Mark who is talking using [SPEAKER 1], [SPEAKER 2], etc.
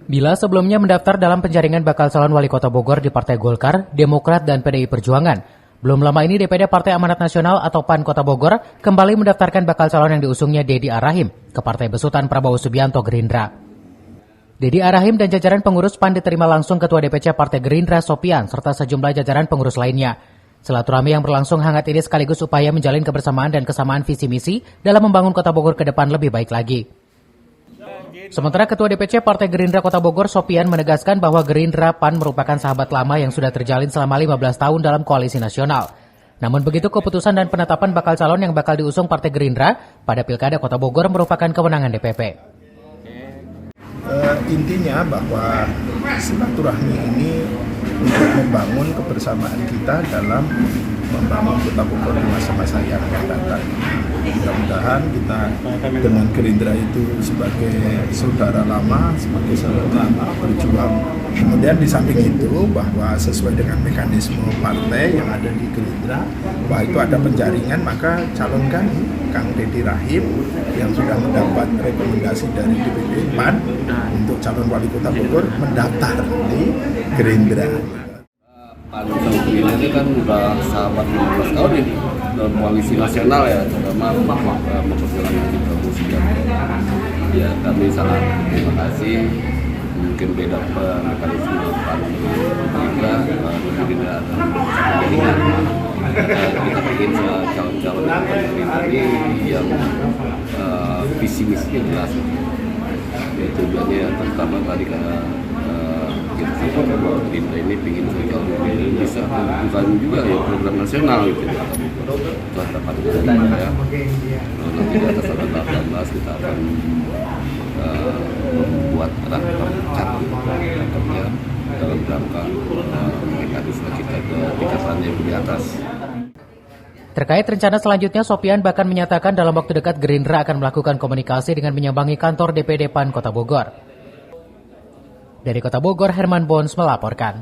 [SPEAKER 1] Bila sebelumnya mendaftar dalam penjaringan bakal calon wali kota Bogor di Partai Golkar, Demokrat, dan PDI Perjuangan, belum lama ini DPD Partai Amanat Nasional atau PAN Kota Bogor kembali mendaftarkan bakal calon yang diusungnya Dedi Arahim ke Partai Besutan Prabowo Subianto Gerindra. Dedi Arahim dan jajaran pengurus PAN diterima langsung Ketua DPC Partai Gerindra Sopian serta sejumlah jajaran pengurus lainnya. Silaturahmi yang berlangsung hangat ini sekaligus upaya menjalin kebersamaan dan kesamaan visi misi dalam membangun Kota Bogor ke depan lebih baik lagi. Sementara Ketua DPC Partai Gerindra Kota Bogor Sopian menegaskan bahwa Gerindra PAN merupakan sahabat lama yang sudah terjalin selama 15 tahun dalam koalisi nasional. Namun begitu keputusan dan penetapan bakal calon yang bakal diusung Partai Gerindra pada Pilkada Kota Bogor merupakan kewenangan DPP.
[SPEAKER 2] Intinya bahwa silaturahmi ini untuk membangun kebersamaan kita dalam membangun Kota Bogor di masa-masa yang akan datang. Mudah-mudahan kita dengan Gerindra itu sebagai saudara lama, sebagai saudara lama berjuang. Kemudian di samping itu bahwa sesuai dengan mekanisme partai yang ada di Gerindra, bahwa itu ada penjaringan, maka calonkan Kang Dedi Rahim yang sudah mendapat rekomendasi dari DPD PAN untuk calon wali kota Bogor mendaftar di Gerindra.
[SPEAKER 3] PAN sama Gerindra ini kan udah sahabat 15 tahun ini dalam koalisi nasional ya, terutama memperjuangkan di Prabowo Subianto. Ya kami sangat terima kasih. Mungkin beda mekanisme PAN Gerindra dan jaringan. Kita ingin calon-calon Gerindra ini yang visi misinya jelas. Tujuannya terutama tadi karena kita sampaikan bahwa Gerindra ini ingin kalau ini bisa bukan juga ya program nasional gitu. Itu harapan kita ya. Nanti di atas tanggal 18 kita akan membuat rapat kerja dalam rangka mekanisme kita ke tingkatan yang di atas.
[SPEAKER 1] Terkait rencana selanjutnya, Sopian bahkan menyatakan dalam waktu dekat Gerindra akan melakukan komunikasi dengan menyambangi kantor DPD PAN Kota Bogor. Dari Kota Bogor, Herman Bons melaporkan.